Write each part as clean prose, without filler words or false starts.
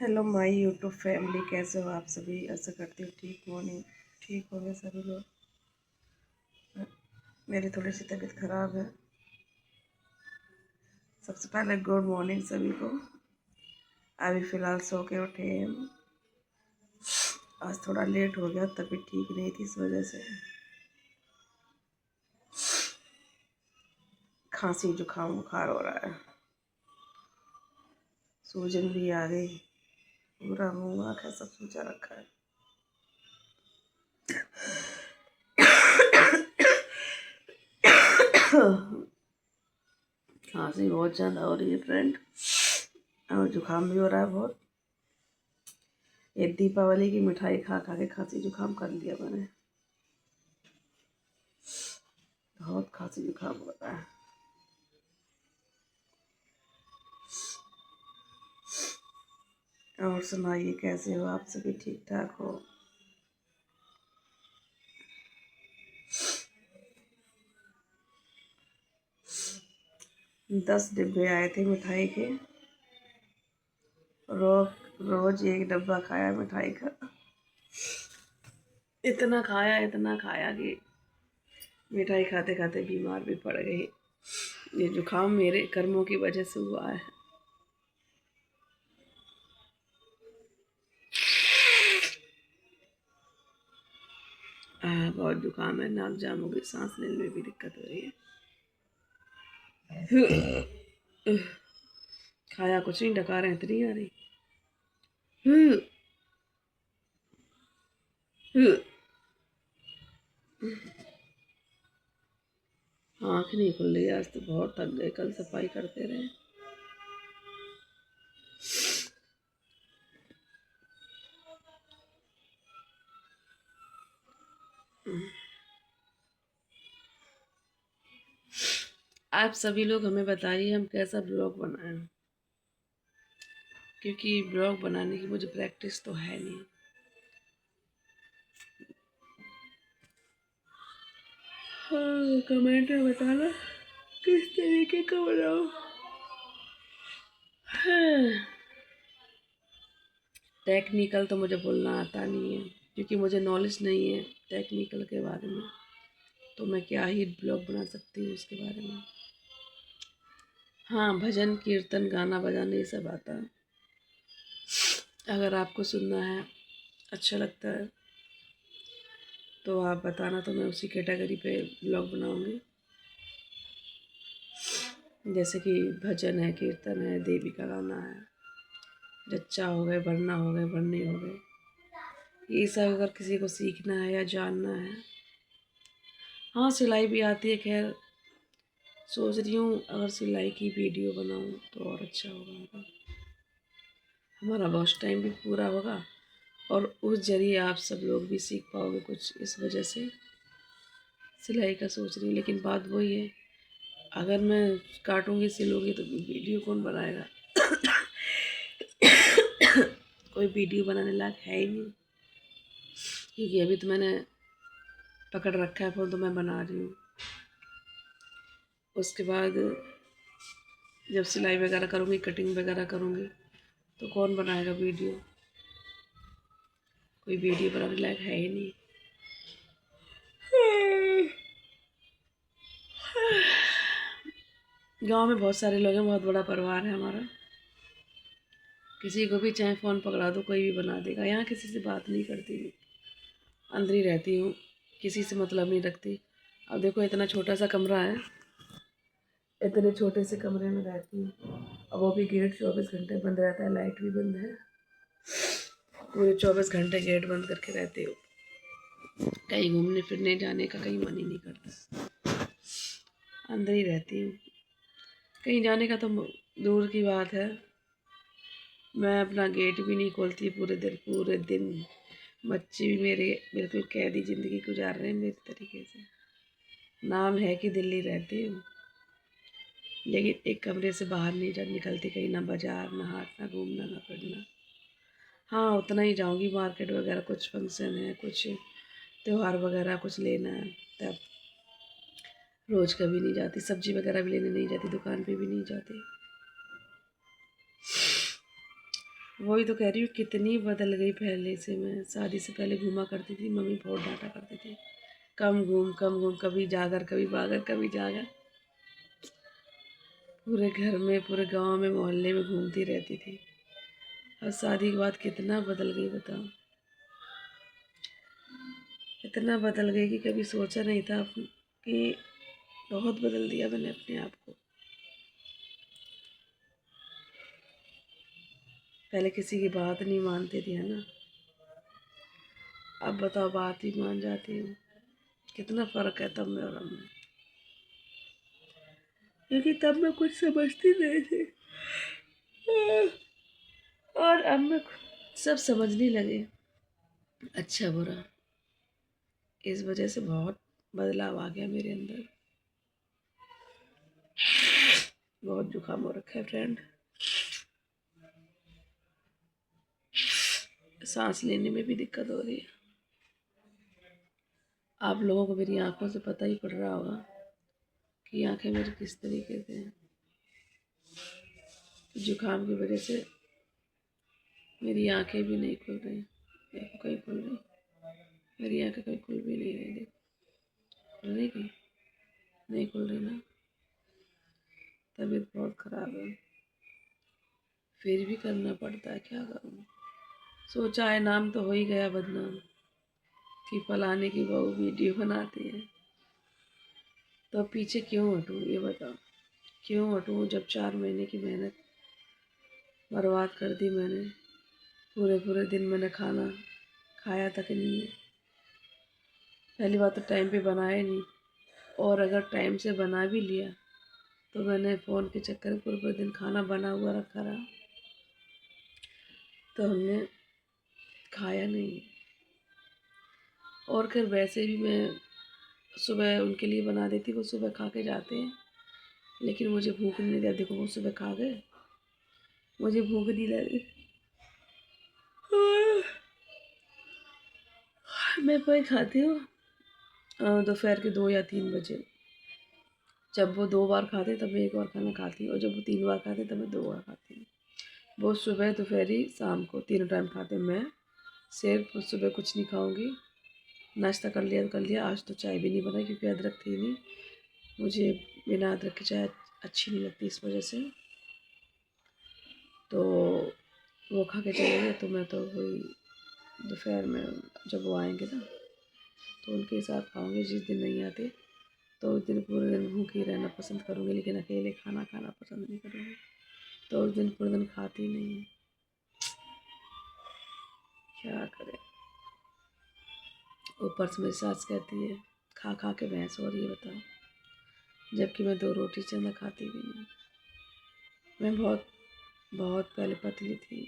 Hello my YouTube family, कैसे हो आप सभी। ऐसा करती हूँ ठीक होंगे सभी लोग। मेरी थोड़ी सी तबीयत ख़राब है। सबसे पहले गुड मॉर्निंग सभी को। अभी फ़िलहाल सो के उठे हैं हम। आज थोड़ा लेट हो गया, तबीयत ठीक नहीं थी, इस वजह से खांसी जुकाम बुखार हो रहा है। सूजन भी आ गई, पूरा मुँह आँख सब सूजा रखा है। खांसी बहुत ज़्यादा हो रही है फ्रेंड, और जुकाम भी हो रहा है बहुत। ये दीपावली की मिठाई खा खा के खांसी जुकाम कर लिया मैंने। बहुत खांसी जुकाम हो रहा है। और सुनाइए, कैसे हो आप सभी, ठीक ठाक हो। दस डिब्बे आए थे मिठाई के। रोज एक डब्बा खाया मिठाई का। इतना खाया कि मिठाई खाते खाते बीमार भी पड़ गई। ये जुकाम मेरे कर्मों की वजह से हुआ है। बहुत जुकाम है, नाक जाम हो गई, सांस लेने में भी दिक्कत हो रही है। खाया कुछ नहीं, डकारें इतनी आ रही। आँख नहीं खुल रही, आज तो बहुत थक गए, कल सफाई करते रहे। आप सभी लोग हमें बताइए हम कैसा ब्लॉग बनाएं, क्योंकि ब्लॉग बनाने की मुझे प्रैक्टिस तो है नहीं। हाँ, कमेंट में बताना किस तरीके का बनाओ। हाँ, टेक्निकल तो मुझे बोलना आता नहीं है, क्योंकि मुझे नॉलेज नहीं है टेक्निकल के बारे में। तो मैं क्या ही ब्लॉग बना सकती हूँ उसके बारे में। हाँ, भजन कीर्तन गाना बजाना ये सब आता है। अगर आपको सुनना है, अच्छा लगता है तो आप बताना, तो मैं उसी कैटेगरी पे ब्लॉग बनाऊंगी। जैसे कि भजन है, कीर्तन है, देवी का गाना है, जच्चा हो गए, वरना हो गए, वरने हो गए, ये सब अगर किसी को सीखना है या जानना है। हाँ, सिलाई भी आती है। खैर, सोच रही हूँ अगर सिलाई की वीडियो बनाऊँ तो और अच्छा होगा। हमारा वॉच टाइम भी पूरा होगा और उस जरिए आप सब लोग भी सीख पाओगे कुछ। इस वजह से सिलाई का सोच रही हूँ, लेकिन बात वही है, अगर मैं काटूँगी सिलूँगी तो वीडियो कौन बनाएगा। कोई वीडियो बनाने लायक है ही नहीं, क्योंकि अभी तो मैंने पकड़ रखा है फ़ोन, तो मैं बना रही हूँ। उसके बाद जब सिलाई वगैरह करूँगी, कटिंग वगैरह करूँगी, तो कौन बनाएगा वीडियो। कोई वीडियो बनाने लायक है ही नहीं। गांव में बहुत सारे लोग हैं, बहुत बड़ा परिवार है हमारा। किसी को भी चाहे फ़ोन पकड़ा दो, कोई भी बना देगा। यहाँ किसी से बात नहीं करती, अंदर ही रहती हूँ, किसी से मतलब नहीं रखती। अब देखो, इतना छोटा सा कमरा है, इतने छोटे से कमरे में रहती हूँ। अब वो भी गेट 24 घंटे बंद रहता है, लाइट भी बंद है, पूरे 24 घंटे गेट बंद करके रहती हूँ। कहीं घूमने फिरने जाने का कहीं मन ही नहीं करता, अंदर ही रहती हूँ। कहीं जाने का तो दूर की बात है, मैं अपना गेट भी नहीं खोलती पूरे दिन। बच्चे भी मेरे बिल्कुल कैदी ज़िंदगी गुजार रहे हैं मेरे तरीके से। नाम है कि दिल्ली रहती हूँ, लेकिन एक कमरे से बाहर नहीं जा निकलती, कहीं ना बाजार, ना हाट, ना घूमना, ना फिरना। हाँ, उतना ही जाऊँगी मार्केट वगैरह, कुछ फंक्शन है, कुछ त्यौहार वगैरह कुछ लेना है, तब। रोज़ कभी नहीं जाती, सब्जी वगैरह भी लेने नहीं जाती, दुकान पे भी नहीं जाती। वही तो कह रही हूँ, कितनी बदल गई पहले से। मैं शादी से पहले घूमा करती थी, मम्मी बहुत डांटा करती थी, कम घूम कम घूम, कभी जागर कभी बागर कभी जागर। पूरे घर में, पूरे गांव में, मोहल्ले में घूमती रहती थी। और शादी के बाद कितना बदल गई बताओ। इतना बदल गई कि कभी सोचा नहीं था कि बहुत बदल दिया मैंने अपने आप को। पहले किसी की बात नहीं मानती थी, है ना। अब बताओ, बात ही मान जाती हूँ। कितना फर्क है तब में और अब में। क्योंकि तब मैं कुछ समझती नहीं थी, और अब मैं सब समझने लगे, अच्छा बुरा। इस वजह से बहुत बदलाव आ गया मेरे अंदर। बहुत जुकाम हो रखा है फ्रेंड, सांस लेने में भी दिक्कत हो रही है। आप लोगों को मेरी आंखों से पता ही पड़ रहा होगा कि आंखें मेरी किस तरीके से हैं। जुकाम की वजह से मेरी आंखें भी नहीं खुल रही। देखो, कहीं खुल रही, मेरी आंखें कहीं खुल भी नहीं रही। देखो, खुल रही कहीं नहीं खुल रही ना। तबीयत बहुत खराब है, फिर भी करना पड़ता है, क्या करूँ। सोचा है, नाम तो हो ही गया बदनाम कि फलाने की बहू वीडियो बनाती है। तो अब पीछे क्यों हटूँ, ये बताओ। क्यों हटूँ जब 4 महीने की मेहनत बर्बाद कर दी मैंने। पूरे पूरे दिन मैंने खाना खाया तक नहीं है। पहली बात तो टाइम पे बनाया नहीं, और अगर टाइम से बना भी लिया तो मैंने फ़ोन के चक्कर में पूरे पूरे दिन खाना बना हुआ रखा रहा, तो हमने खाया नहीं। और फिर वैसे भी मैं सुबह उनके लिए बना देती, वो सुबह खा के जाते हैं, लेकिन मुझे भूख नहीं लगी। देखो, वो सुबह खा गए, मुझे भूख नहीं लगी। मैं वही खाती हूँ दोपहर के 2 या 3 बजे। जब वो 2 बार खाते तब मैं एक बार खाना खाती हूँ, और जब वो 3 बार खाते तब मैं 2 बार खाती हूँ। वो सुबह, दोपहरी, शाम को तीनों टाइम खाते हैं। मैं सिर्फ सुबह कुछ नहीं खाऊंगी। नाश्ता कर लिया तो कर लिया, आज तो चाय भी नहीं बनाई क्योंकि अदरक थी नहीं। मुझे बिना अदरक की चाय अच्छी नहीं लगती, इस वजह से। तो वो खा के चले गए, तो मैं तो वही दोपहर में जब वो आएंगे ना तो उनके साथ खाऊंगी। जिस दिन नहीं आते तो उस दिन पूरे दिन भूखी रहना पसंद करूँगी, लेकिन अकेले खाना खाना पसंद नहीं करूँगी। तो उस दिन पूरे दिन खाती नहीं हूँ, क्या करें। ऊपर से मेरी सास कहती है, खा खा के भैंस हो रही है बताओ, जबकि मैं 2 रोटी से ज़्यादा खाती भी नहीं। मैं बहुत बहुत पहले पतली थी।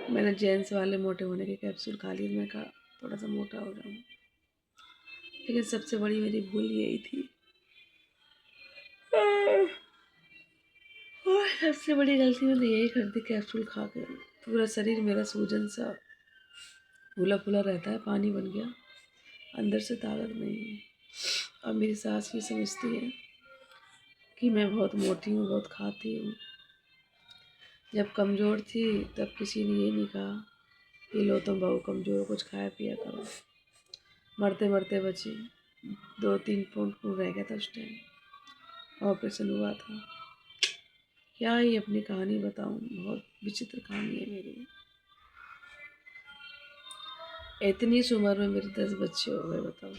मैंने जेंट्स वाले मोटे होने के कैप्सूल खा लिए, मैं कहा थोड़ा सा मोटा हो जाऊँ, लेकिन सबसे बड़ी मेरी भूल यही थी। और सबसे बड़ी गलती मैंने यही कर दी, कैप्सूल खा के पूरा शरीर मेरा सूजन सा फूला फूला रहता है, पानी बन गया, अंदर से ताकत नहीं है। और मेरी सास भी समझती है कि मैं बहुत मोटी हूँ, बहुत खाती हूँ। जब कमज़ोर थी तब किसी ने ये नहीं कहा कि लो तुम बहू कमज़ोर हो, कुछ खाया पिया करो। मरते मरते बची, 2-3 पौंड खून रह गया था उस टाइम, ऑपरेशन हुआ था। क्या ही अपनी कहानी बताऊँ, बहुत विचित्र कहानी है मेरी। इतनी सी उम्र में मेरे 10 बच्चे हो गए बताओ।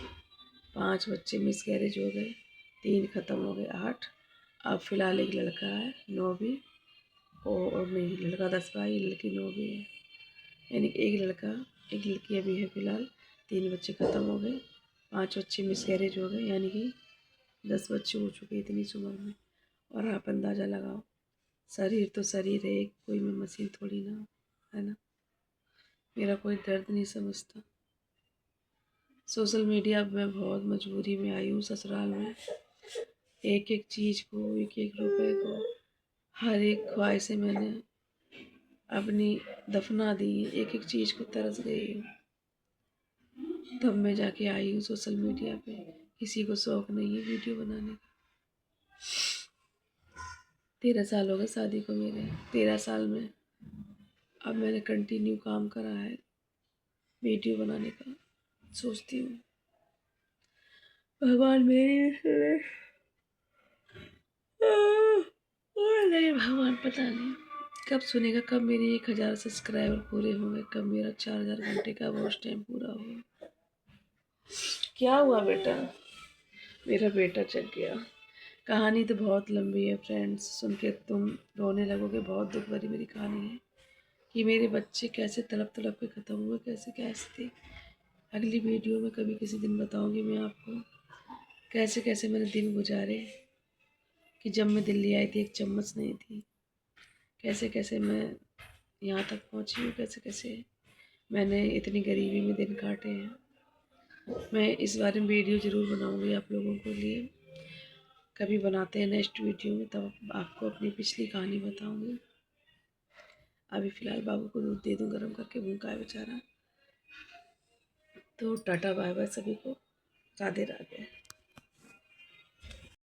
5 बच्चे मिसकैरेज हो गए, 3 ख़त्म हो गए, 8। अब फ़िलहाल एक लड़का है 9वीं, और नहीं, लड़का 10वीं, लड़की 9वीं है। यानी कि एक लड़का, एक लड़की अभी है फ़िलहाल। 3 बच्चे ख़त्म हो गए, 5 बच्चे मिसकैरेज हो गए, यानी कि 10 बच्चे हो चुके इतनी सी उम्र में। और आप अंदाज़ा लगाओ, शरीर तो शरीर है, कोई मैं मशीन थोड़ी ना, है ना। मेरा कोई दर्द नहीं समझता। सोशल मीडिया पे मैं बहुत मजबूरी में आई हूँ ससुराल में। एक एक चीज़ को, एक एक रुपए को, हर एक ख्वाहिशें मैंने अपनी दफना दी हैं। एक एक चीज़ को तरस गई हूँ, तब मैं जाके आई हूँ सोशल मीडिया पे। किसी को शौक नहीं है वीडियो बनाने का। 13 साल हो गए शादी को मेरे, 13 साल में अब मैंने कंटिन्यू काम करा है वीडियो बनाने का। सोचती हूँ भगवान मेरी सुने। नहीं भगवान पता नहीं कब सुनेगा, कब मेरे 1000 सब्सक्राइबर पूरे होंगे, कब मेरा 4000 घंटे का वॉच टाइम पूरा होगा। क्या हुआ बेटा? मेरा बेटा चल गया। कहानी तो बहुत लंबी है फ्रेंड्स, सुन के तुम रोने लगोगे। बहुत दुख भरी मेरी कहानी है कि मेरे बच्चे कैसे तड़प तड़प के ख़त्म हुए, कैसे कैसे थे। अगली वीडियो में कभी किसी दिन बताऊंगी मैं आपको कैसे कैसे मैंने दिन गुजारे। कि जब मैं दिल्ली आई थी एक चम्मच नहीं थी, कैसे कैसे मैं यहाँ तक पहुँची हूँ, कैसे कैसे मैंने इतनी गरीबी में दिन काटे हैं। मैं इस बारे में वीडियो ज़रूर बनाऊंगी आप लोगों के लिए। कभी बनाते हैं नेक्स्ट वीडियो में, तब आपको अपनी पिछली कहानी बताऊंगी। अभी फ़िलहाल बाबू को दूध दे दूँ गर्म करके, भूखा है बेचारा। तो टाटा बाय बाय सभी को, राधे राधे।